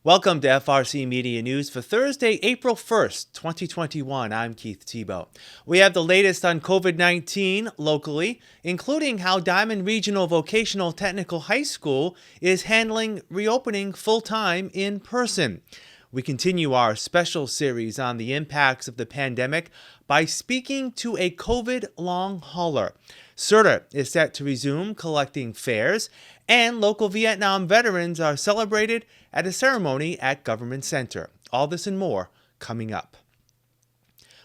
Welcome to FRCMedia News for Thursday, April 1st, 2021. I'm Keith Tebow. We have the latest on COVID-19 locally, including how Diman Regional Vocational Technical High School is handling reopening full-time in person. We continue our special series on the impacts of the pandemic by speaking to a COVID long hauler. SRTA is set to resume collecting fares, and local Vietnam veterans are celebrated at a ceremony at Government Center. All this and more coming up.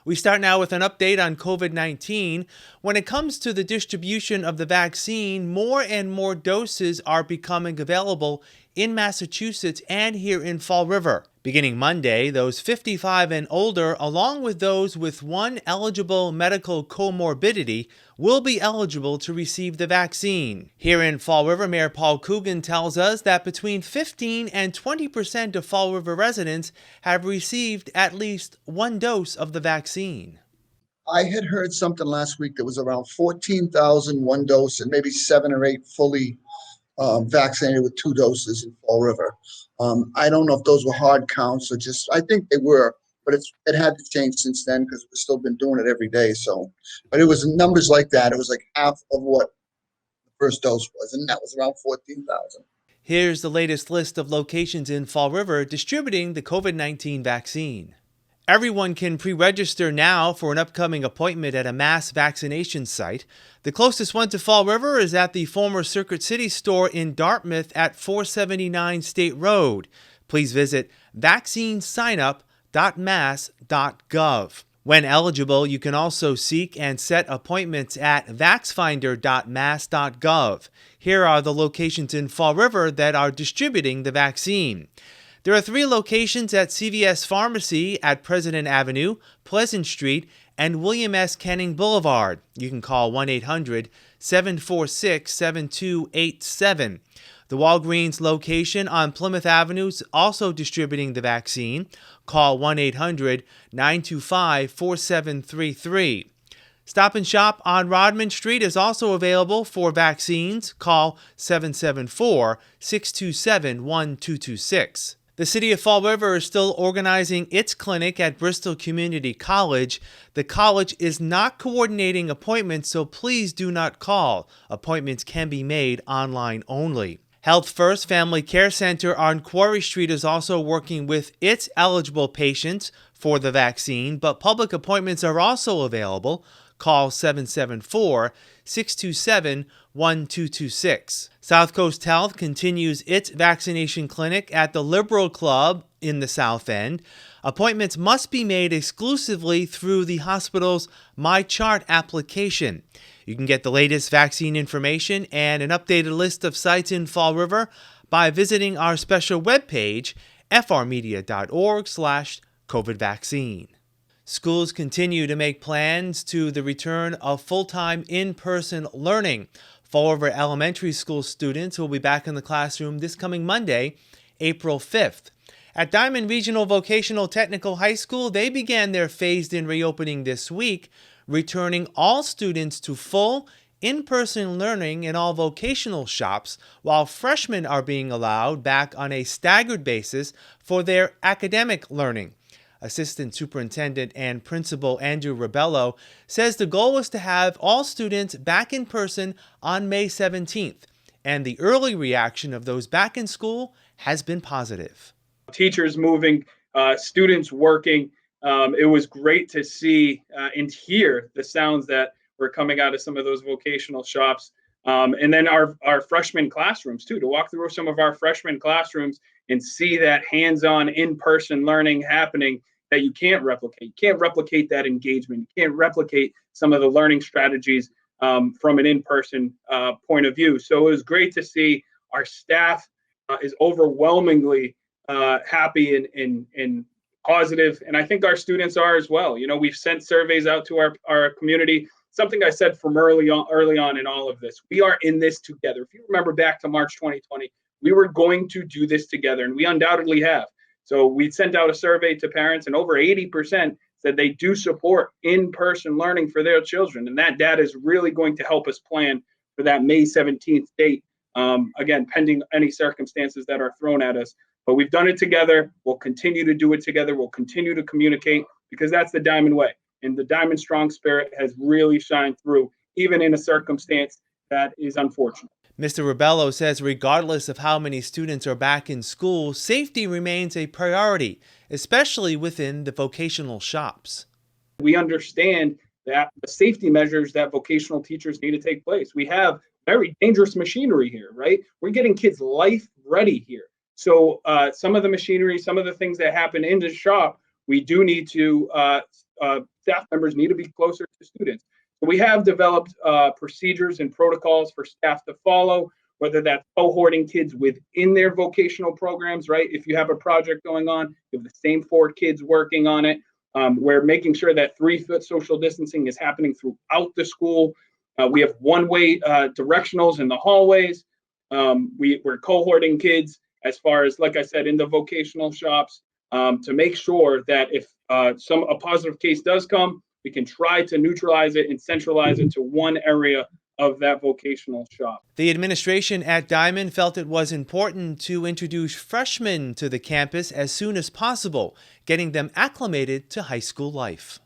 We start now with an update on COVID-19. When it comes to the distribution of the vaccine, more and more doses are becoming available in Massachusetts and here in Fall River. Beginning Monday, those 55 and older, along with those with one eligible medical comorbidity, will be eligible to receive the vaccine. Here in Fall River, Mayor Paul Coogan tells us that between 15 and 20% of Fall River residents have received at least one dose of the vaccine. I had heard something last week that was around 14,000 one dose and maybe 7 or 8 fully vaccinated with 2 doses in Fall River. I don't know if those were hard counts or just, I think they were, but it had to change since then because we've still been doing it every day. So, but it was numbers like that. It was like half of what the first dose was, and that was around 14,000. Here's the latest list of locations in Fall River distributing the COVID-19 vaccine. Everyone can pre-register now for an upcoming appointment at a mass vaccination site. The closest one to Fall River is at the former Circuit City store in Dartmouth at 479 State Road. Please visit vaccinesignup.mass.gov. When eligible, you can also seek and set appointments at vaxfinder.mass.gov. Here are the locations in Fall River that are distributing the vaccine. There are 3 locations at CVS Pharmacy at President Avenue, Pleasant Street, and William S. Canning Boulevard. You can call 1-800-746-7287. The Walgreens location on Plymouth Avenue is also distributing the vaccine. Call 1-800-925-4733. Stop and Shop on Rodman Street is also available for vaccines. Call 774-627-1226. The City of Fall River is still organizing its clinic at Bristol Community College. The college is not coordinating appointments, so please do not call. Appointments can be made online only. Health First Family Care Center on Quarry Street is also working with its eligible patients for the vaccine, but public appointments are also available. Call 774-627-1226. South Coast Health continues its vaccination clinic at the Liberal Club in the South End. Appointments must be made exclusively through the hospital's MyChart application. You can get the latest vaccine information and an updated list of sites in Fall River by visiting our special webpage, frmedia.org/COVID-vaccine. Schools continue to make plans to the return of full-time in-person learning. Fall River Elementary School students will be back in the classroom this coming Monday, April 5th. At Diman Regional Vocational Technical High School, they began their phased-in reopening this week, returning all students to full in-person learning in all vocational shops, while freshmen are being allowed back on a staggered basis for their academic learning. Assistant Superintendent and Principal Andrew Rebello says the goal is to have all students back in person on May 17th, and the early reaction of those back in school has been positive. Teachers moving, students working. It was great to see and hear the sounds that were coming out of some of those vocational shops. And then our freshman classrooms too, to walk through some of our freshman classrooms and see that hands-on in-person learning happening that you can't replicate. You can't replicate that engagement. You can't replicate some of the learning strategies from an in-person point of view. So it was great to see our staff is overwhelmingly happy and positive, and I think our students are as well. You know, we've sent surveys out to our community. Something I said from early on in all of this, we are in this together. If you remember back to March 2020, we were going to do this together, and we undoubtedly have. So we sent out a survey to parents, and over 80% said they do support in-person learning for their children, and that data is really going to help us plan for that May 17th date again, pending any circumstances that are thrown at us. But we've done it together. We'll continue to do it together. We'll continue to communicate because that's the Diman way. And the Diman strong spirit has really shined through, even in a circumstance that is unfortunate. Mr. Ribello says regardless of how many students are back in school, safety remains a priority, especially within the vocational shops. We understand that the safety measures that vocational teachers need to take place. We have very dangerous machinery here, right? We're getting kids life ready here. So some of the machinery, some of the things that happen in the shop, we do need to, staff members need to be closer to students. So we have developed procedures and protocols for staff to follow, whether that's cohorting kids within their vocational programs, right? If you have a project going on, you have the same 4 kids working on it. We're making sure that 3-foot social distancing is happening throughout the school. We have one-way directionals in the hallways. We're cohorting kids as far as, like I said, in the vocational shops to make sure that if a positive case does come, we can try to neutralize it and centralize it to one area of that vocational shop. The administration at Diman felt it was important to introduce freshmen to the campus as soon as possible, getting them acclimated to high school life.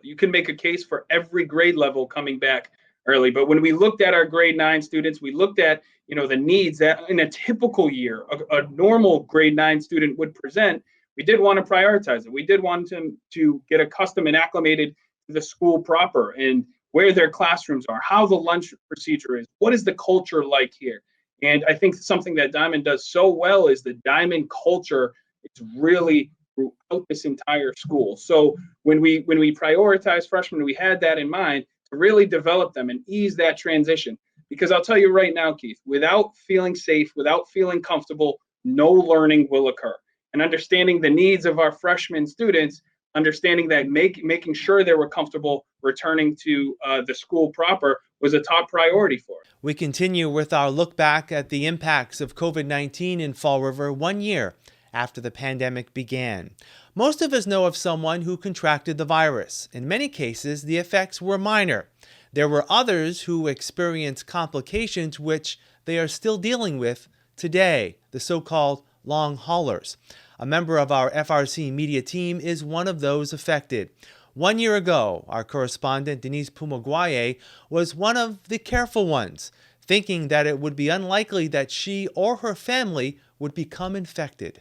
You can make a case for every grade level coming back early, but when we looked at our grade 9 students, we looked at the needs that in a typical year, a normal grade 9 student would present. We did want to prioritize it. We did want them to get accustomed and acclimated to the school proper and where their classrooms are, how the lunch procedure is, what is the culture like here. And I think something that Diman does so well is the Diman culture is really throughout this entire school. So when we prioritize freshmen, we had that in mind to really develop them and ease that transition. Because I'll tell you right now, Keith, without feeling safe, without feeling comfortable, no learning will occur. And understanding the needs of our freshman students, understanding that making sure they were comfortable returning to the school proper was a top priority for us. We continue with our look back at the impacts of COVID-19 in Fall River 1 year after the pandemic began. Most of us know of someone who contracted the virus. In many cases, the effects were minor. There were others who experienced complications which they are still dealing with today, the so-called long haulers. A member of our FRCmedia team is one of those affected. 1 year ago, our correspondent Denise Pumaguaye was one of the careful ones, thinking that it would be unlikely that she or her family would become infected.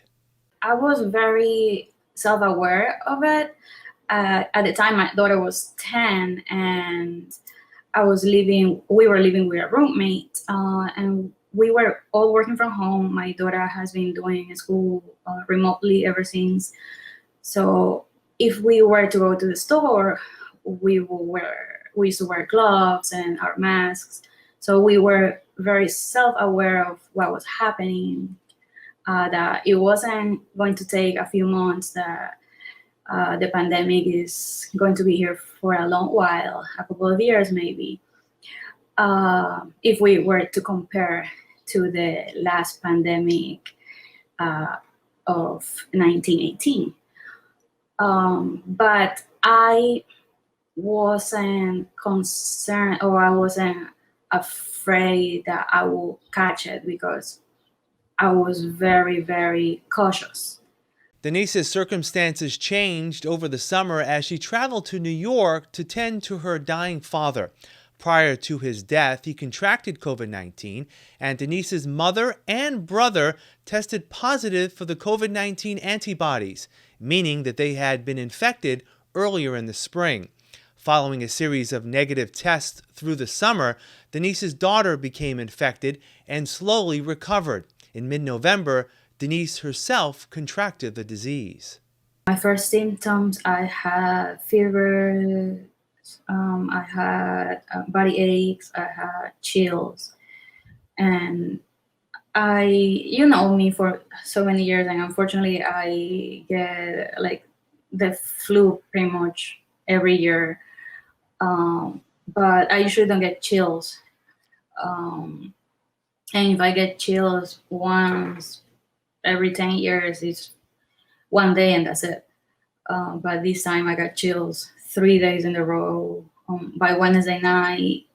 I was very self-aware of it. At the time, my daughter was 10, and we were living with a roommate, and we were all working from home. My daughter has been doing school remotely ever since. So if we were to go to the store, we used to wear gloves and our masks. So we were very self-aware of what was happening, that it wasn't going to take a few months, that the pandemic is going to be here for a long while, a couple of years maybe. If we were to compare to the last pandemic of 1918. But I wasn't concerned, or I wasn't afraid that I will catch it, because I was very, very cautious. Denise's circumstances changed over the summer as she traveled to New York to tend to her dying father. Prior to his death, he contracted COVID-19, and Denise's mother and brother tested positive for the COVID-19 antibodies, meaning that they had been infected earlier in the spring. Following a series of negative tests through the summer, Denise's daughter became infected and slowly recovered. In mid-November, Denise herself contracted the disease. My first symptoms, I had fever, I had body aches, I had chills, and you know me for so many years, and unfortunately I get like the flu pretty much every year, but I usually don't get chills, and if I get chills once every 10 years, it's one day and that's it. But this time I got chills 3 days in a row. By Wednesday night,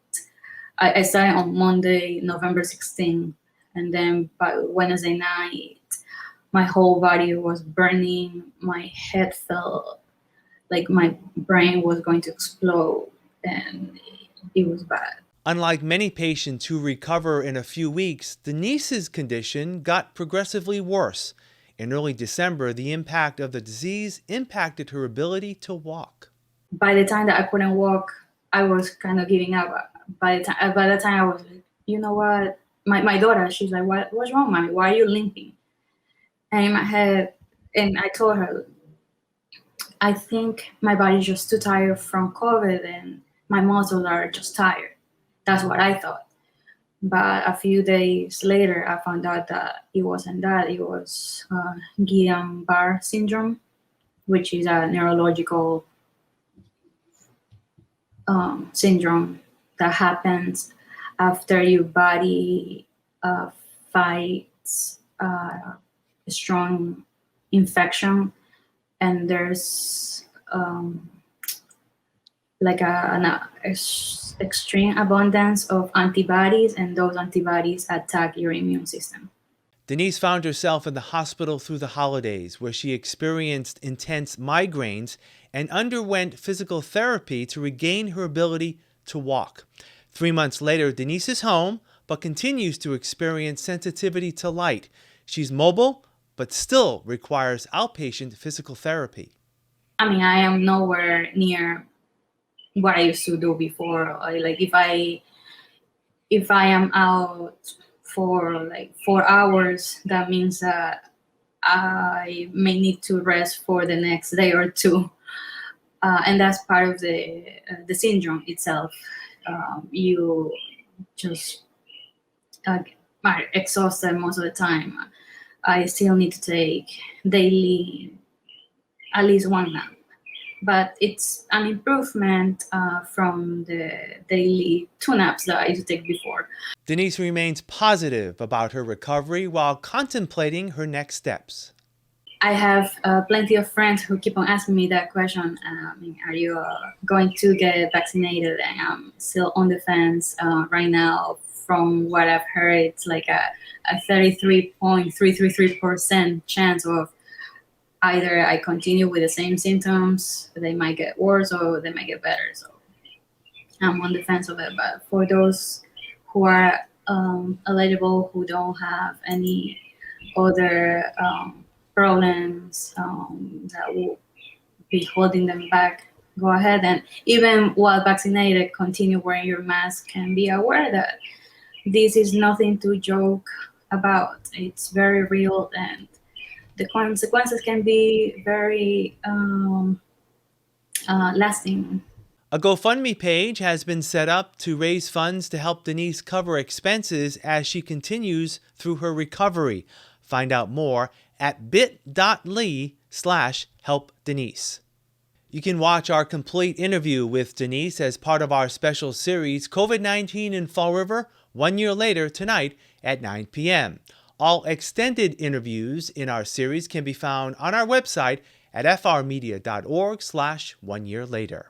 I started on Monday, November 16th, And then by Wednesday night, my whole body was burning. My head felt like my brain was going to explode, and it was bad. Unlike many patients who recover in a few weeks, Denise's condition got progressively worse. In early December, the impact of the disease impacted her ability to walk. By the time that I couldn't walk, I was kind of giving up. By the time I was like, you know what? My daughter, she's like, what's wrong, mommy? Why are you limping? And in my head, and I told her, I think my body's just too tired from COVID and my muscles are just tired. That's what I thought. But a few days later, I found out that it wasn't that. It was Guillain-Barré syndrome, which is a neurological syndrome that happens after your body fights a strong infection, and there's like an extreme abundance of antibodies, and those antibodies attack your immune system. Denise found herself in the hospital through the holidays, where she experienced intense migraines and underwent physical therapy to regain her ability to walk. 3 months later, Denise is home, but continues to experience sensitivity to light. She's mobile, but still requires outpatient physical therapy. I mean, I am nowhere near what I used to do before. Like if I am out for like 4 hours, that means that I may need to rest for the next day or two, and that's part of the syndrome itself. You just are exhausted most of the time. I still need to take daily at least one nap, but it's an improvement from the daily 2 naps that I used to take before. Denise remains positive about her recovery while contemplating her next steps. I have plenty of friends who keep on asking me that question. Are you going to get vaccinated? And I'm still on the fence right now. From what I've heard, it's like a 33.333% chance of either I continue with the same symptoms, they might get worse, or they might get better. So I'm on the fence of it. But for those who are eligible, who don't have any other problems that will be holding them back, go ahead, and even while vaccinated, continue wearing your mask and be aware that this is nothing to joke about. It's very real, and the consequences can be very lasting. A GoFundMe page has been set up to raise funds to help Denise cover expenses as she continues through her recovery. Find out more at bit.ly/helpdenise. You can watch our complete interview with Denise as part of our special series, COVID-19 in Fall River, 1 year later, tonight at 9 p.m. All extended interviews in our series can be found on our website at frmedia.org/1yearlater.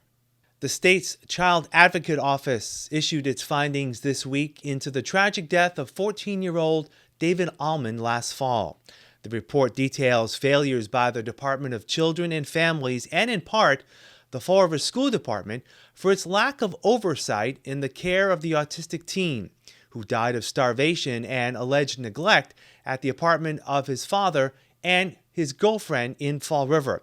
The state's Child Advocate Office issued its findings this week into the tragic death of 14-year-old David Allman last fall. The report details failures by the Department of Children and Families and, in part, the Fall River School Department for its lack of oversight in the care of the autistic teen, who died of starvation and alleged neglect at the apartment of his father and his girlfriend in Fall River.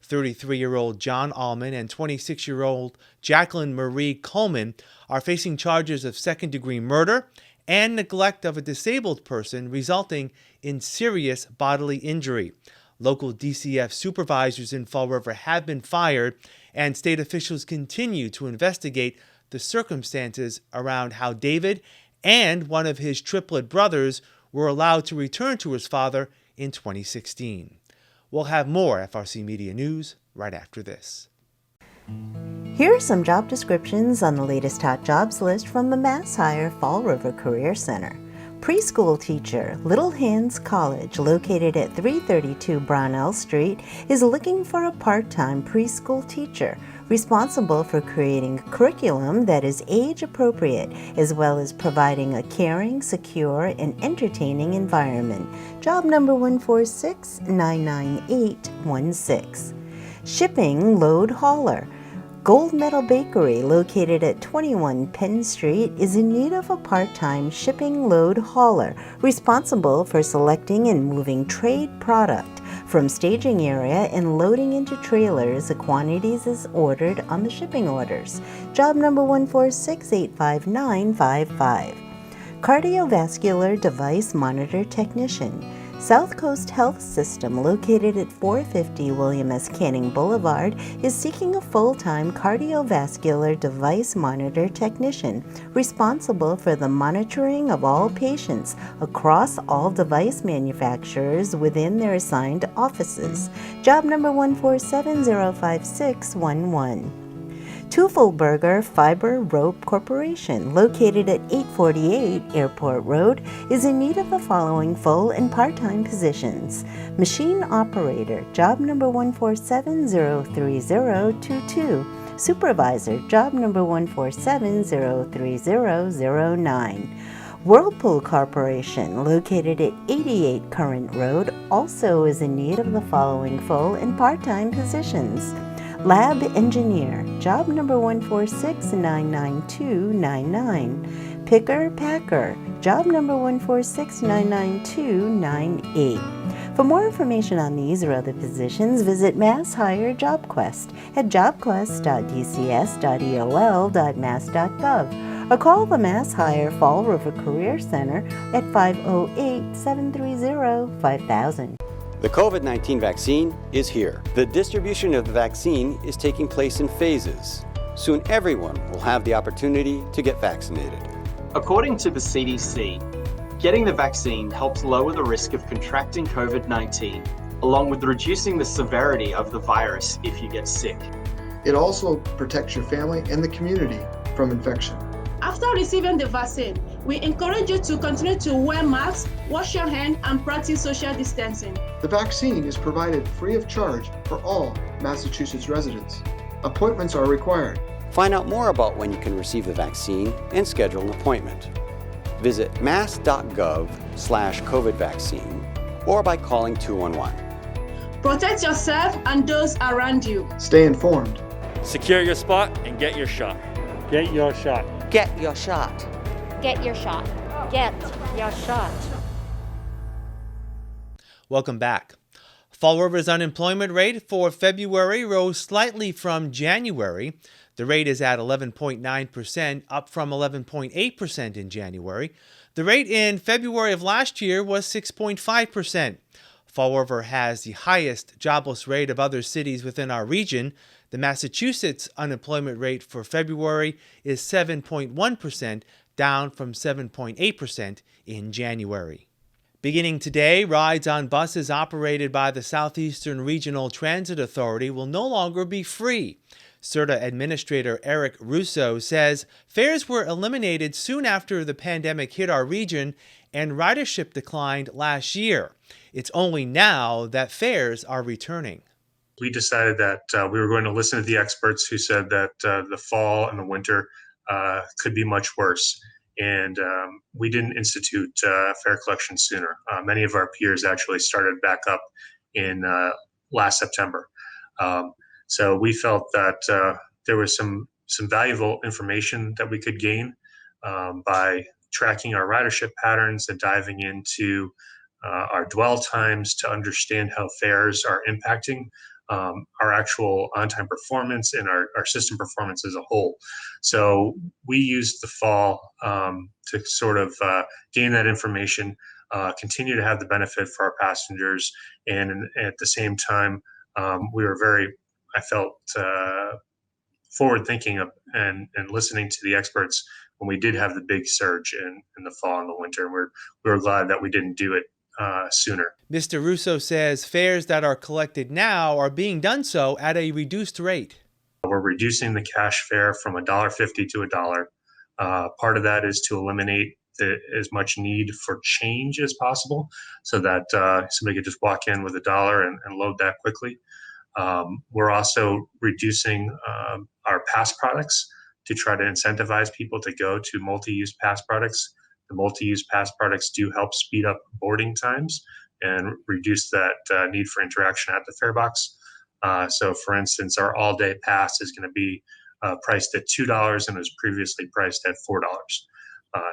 33-year-old John Allman and 26-year-old Jacqueline Marie Coleman are facing charges of second-degree murder and neglect of a disabled person resulting in serious bodily injury. Local DCF supervisors in Fall River have been fired, and state officials continue to investigate the circumstances around how David and one of his triplet brothers were allowed to return to his father in 2016. We'll have more FRC Media News right after this. Here are some job descriptions on the latest hot jobs list from the Mass Hire Fall River Career Center. Preschool teacher, Little Hands College, located at 332 Brownell Street, is looking for a part-time preschool teacher. responsible for creating a curriculum that is age appropriate, as well as providing a caring, secure, and entertaining environment. Job number 146-99816. Shipping load hauler. Gold Medal Bakery, located at 21 Penn Street, is in need of a part-time shipping load hauler responsible for selecting and moving trade product from staging area and loading into trailers the quantities as ordered on the shipping orders. Job number 146-85955. Cardiovascular Device Monitor Technician. South Coast Health System, located at 450 William S. Canning Boulevard, is seeking a full-time cardiovascular device monitor technician responsible for the monitoring of all patients across all device manufacturers within their assigned offices. Job number 147-05611. Teufelberger Fiber Rope Corporation, located at 848 Airport Road, is in need of the following full and part-time positions. Machine operator, job number 147-03022. Supervisor, job number 147-03009. Whirlpool Corporation, located at 88 Current Road, also is in need of the following full and part-time positions. Lab engineer, job number 146-99299. Picker packer, job number 146-99298. For more information on these or other positions, visit Mass Hire JobQuest at jobquest.dcs.eol.mass.gov or call the Mass Hire Fall River Career Center at 508-730-5000. The COVID-19 vaccine is here. The distribution of the vaccine is taking place in phases. Soon everyone will have the opportunity to get vaccinated. According to the CDC, getting the vaccine helps lower the risk of contracting COVID-19, along with reducing the severity of the virus if you get sick. It also protects your family and the community from infection. After receiving the vaccine, we encourage you to continue to wear masks, wash your hands, and practice social distancing. The vaccine is provided free of charge for all Massachusetts residents. Appointments are required. Find out more about when you can receive the vaccine and schedule an appointment. Visit mass.gov/COVID vaccine or by calling 211. Protect yourself and those around you. Stay informed. Secure your spot and get your shot. Get your shot. Get your shot. Get your shot. Get your shot. Welcome back. Fall River's unemployment rate for February rose slightly from January. The rate is at 11.9%, up from 11.8% in January. The rate in February of last year was 6.5%. Fall River has the highest jobless rate of other cities within our region. The Massachusetts unemployment rate for February is 7.1%, down from 7.8% in January. Beginning today, rides on buses operated by the Southeastern Regional Transit Authority will no longer be free. SRTA Administrator Eric Russo says fares were eliminated soon after the pandemic hit our region and ridership declined last year. It's only now that fares are returning. We decided that we were going to listen to the experts who said that the fall and the winter could be much worse. And we didn't institute fare collection sooner. Many of our peers actually started back up in last September. So we felt that there was some valuable information that we could gain by tracking our ridership patterns and diving into our dwell times to understand how fares are impacting our actual on-time performance and our system performance as a whole. So we used the fall to sort of gain that information, continue to have the benefit for our passengers, and at the same time, we were I felt forward thinking and listening to the experts when we did have the big surge in the fall and the winter. We were glad that we didn't do it sooner. Mr. Russo says fares that are collected now are being done so at a reduced rate. We're reducing the cash fare from $1.50 to $1. Part of that is to eliminate as much need for change as possible so that somebody could just walk in with $1 and load that quickly. We're also reducing our pass products to try to incentivize people to go to multi-use pass products. The multi-use pass products do help speed up boarding times and reduce that need for interaction at the fare box. So for instance, our all-day pass is going to be priced at $2 and was previously priced at $4.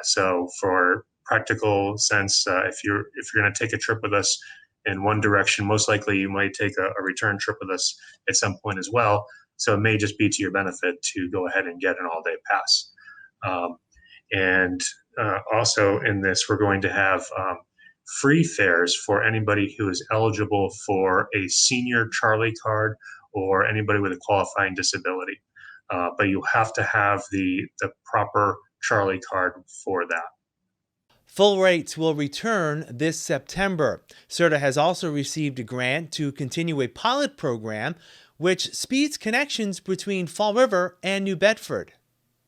So for practical sense, if you're going to take a trip with us in one direction, most likely you might take a return trip with us at some point as well. So it may just be to your benefit to go ahead and get an all-day pass. And also in this, we're going to have free fares for anybody who is eligible for a senior Charlie card or anybody with a qualifying disability. But you have to have the proper Charlie card for that. Full rates will return this September. SRTA has also received a grant to continue a pilot program which speeds connections between Fall River and New Bedford.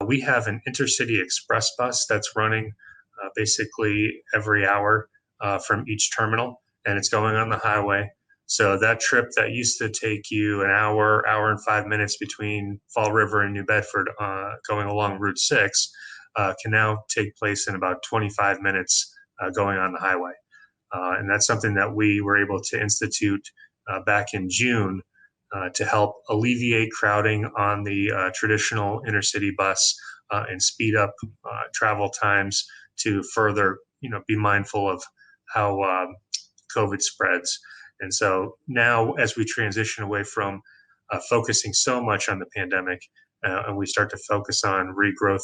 We have an intercity express bus that's running basically every hour from each terminal, and it's going on the highway. So that trip that used to take you an hour and 5 minutes between Fall River and New Bedford going along Route 6 can now take place in about 25 minutes going on the highway. And that's something that we were able to institute back in June to help alleviate crowding on the traditional intercity bus and speed up travel times to further, be mindful of how COVID spreads. And so now as we transition away from focusing so much on the pandemic and we start to focus on regrowth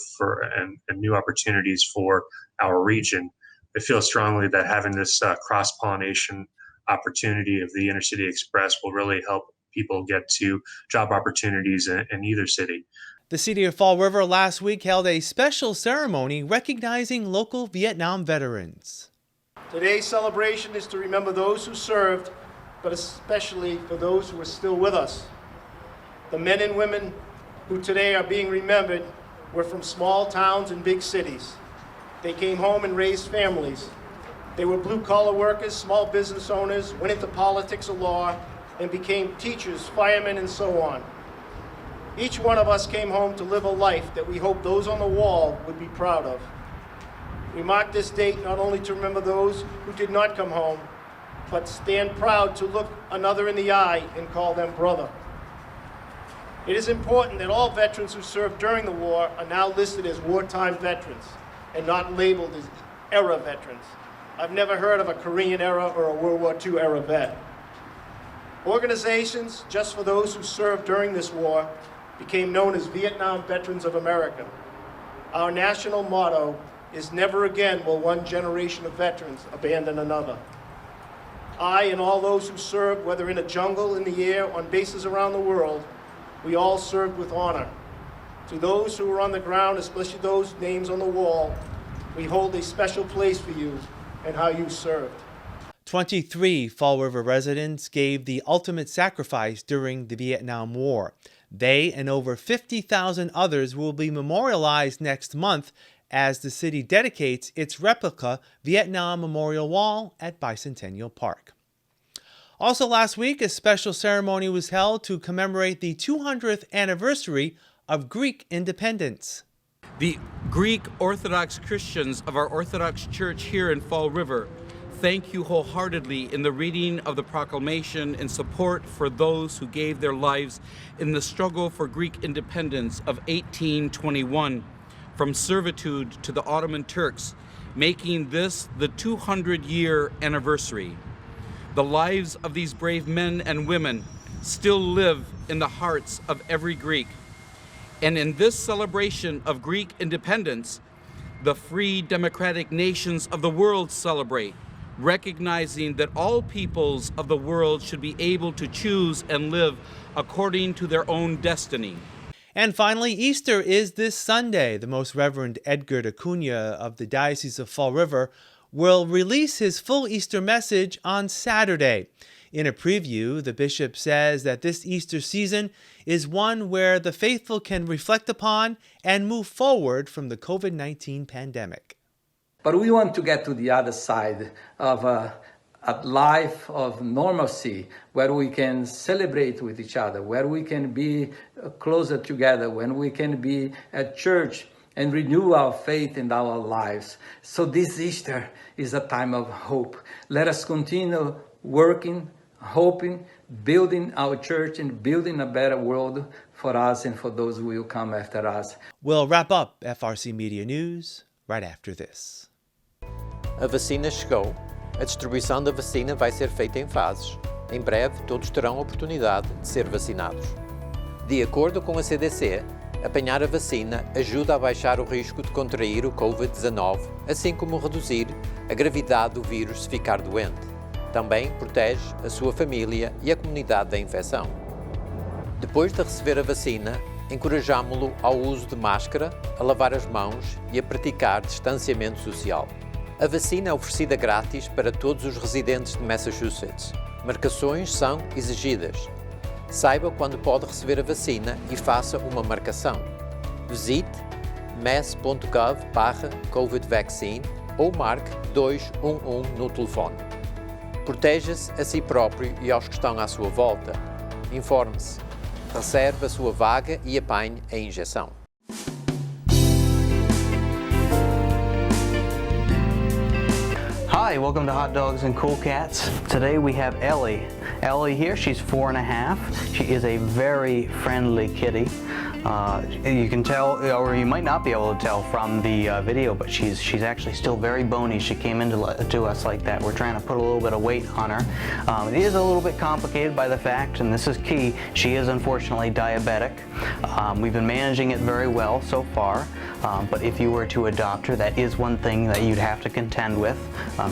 and new opportunities for our region, I feel strongly that having this cross-pollination opportunity of the Intercity Express will really help people get to job opportunities in either city. The city of Fall River last week held a special ceremony recognizing local Vietnam veterans. Today's celebration is to remember those who served, but especially for those who are still with us. The men and women who today are being remembered were from small towns and big cities. They came home and raised families. They were blue-collar workers, small business owners, went into politics or law, and became teachers, firemen, and so on. Each one of us came home to live a life that we hope those on the wall would be proud of. We mark this date not only to remember those who did not come home, but stand proud to look another in the eye and call them brother. It is important that all veterans who served during the war are now listed as wartime veterans and not labeled as era veterans. I've never heard of a Korean era or a World War II era vet. Organizations just for those who served during this war became known as Vietnam Veterans of America. Our national motto is never again will one generation of veterans abandon another. I and all those who served, whether in a jungle, in the air, on bases around the world, we all served with honor. To those who were on the ground, especially those names on the wall, we hold a special place for you and how you served. 23 Fall River residents gave the ultimate sacrifice during the Vietnam War. They and over 50,000 others will be memorialized next month as the city dedicates its replica Vietnam Memorial Wall at Bicentennial Park. Also last week, a special ceremony was held to commemorate the 200th anniversary of Greek independence. The Greek Orthodox Christians of our Orthodox Church here in Fall River thank you wholeheartedly in the reading of the proclamation in support for those who gave their lives in the struggle for Greek independence of 1821 from servitude to the Ottoman Turks, making this the 200-year anniversary. The lives of these brave men and women still live in the hearts of every Greek. And in this celebration of Greek independence, the free democratic nations of the world celebrate, recognizing that all peoples of the world should be able to choose and live according to their own destiny. And finally, Easter is this Sunday. The Most Reverend Edgar Cuhna of the Diocese of Fall River will release his full Easter message on Saturday. In a preview, the bishop says that this Easter season is one where the faithful can reflect upon and move forward from the COVID-19 pandemic. But we want to get to the other side of a life of normalcy, where we can celebrate with each other, where we can be closer together, when we can be at church and renew our faith in our lives. So this Easter is a time of hope. Let us continue working, hoping, building our church and building a better world for us and for those who will come after us. We'll wrap up FRC Media News right after this. A vacina chegou. A distribuição da vacina vai ser feita em fases. Em breve, todos terão a oportunidade de ser vacinados. De acordo com a CDC, apanhar a vacina ajuda a baixar o risco de contrair o Covid-19, assim como reduzir a gravidade do vírus se ficar doente. Também protege a sua família e a comunidade da infecção. Depois de receber a vacina, encorajamo-lo ao uso de máscara, a lavar as mãos e a praticar distanciamento social. A vacina é oferecida grátis para todos os residentes de Massachusetts. Marcações são exigidas. Saiba quando pode receber a vacina e faça uma marcação. Visite mass.gov/covidvaccine ou marque 211 no telefone. Proteja-se a si próprio e aos que estão à sua volta. Informe-se. Reserve a sua vaga e apanhe a injeção. Hi, welcome to Hot Dogs and Cool Cats. Today we have Ellie. Ellie here, she's 4.5. She is a very friendly kitty. You can tell, or you might not be able to tell from the video, but she's actually still very bony. She came into us like that. We're trying to put a little bit of weight on her. It is a little bit complicated by the fact, and this is key, she is unfortunately diabetic. We've been managing it very well so far, but if you were to adopt her, that is one thing that you'd have to contend with.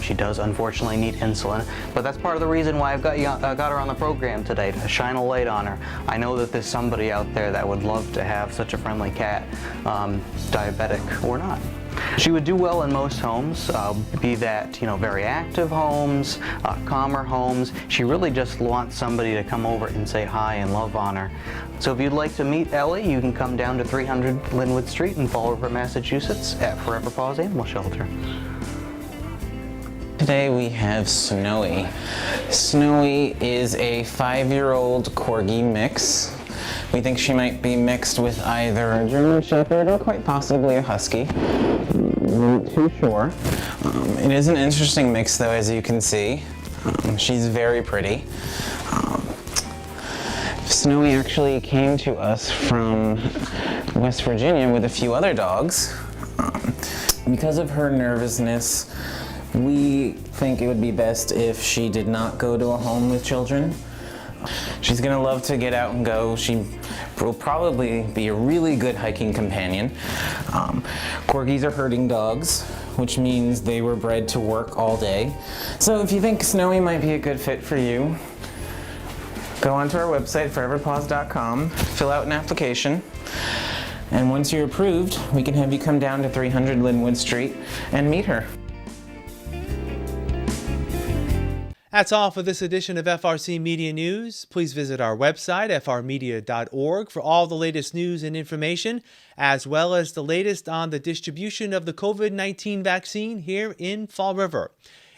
She does unfortunately need insulin, but that's part of the reason why I've got her on the program today, to shine a light on her. I know that there's somebody out there that would love to have such a friendly cat, diabetic or not. She would do well in most homes, be that, very active homes, calmer homes. She really just wants somebody to come over and say hi and love on her. So if you'd like to meet Ellie, you can come down to 300 Linwood Street in Fall River, Massachusetts at Forever Paws Animal Shelter. Today we have Snowy. Snowy is a 5-year-old Corgi mix. We think she might be mixed with either a German Shepherd or quite possibly a Husky. We're not too sure. It is an interesting mix though, as you can see. She's very pretty. Snowy actually came to us from West Virginia with a few other dogs. Because of her nervousness, we think it would be best if she did not go to a home with children. She's gonna love to get out and go. She will probably be a really good hiking companion. Corgis are herding dogs, which means they were bred to work all day. So if you think Snowy might be a good fit for you, go onto our website, foreverpaws.com, fill out an application, and once you're approved, we can have you come down to 300 Linwood Street and meet her. That's all for this edition of FRC Media News. Please visit our website, frmedia.org, for all the latest news and information, as well as the latest on the distribution of the COVID-19 vaccine here in Fall River.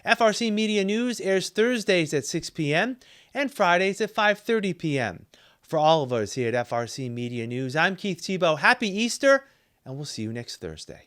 FRC Media News airs Thursdays at 6 p.m. and Fridays at 5:30 p.m. For all of us here at FRC Media News, I'm Keith Tebow. Happy Easter, and we'll see you next Thursday.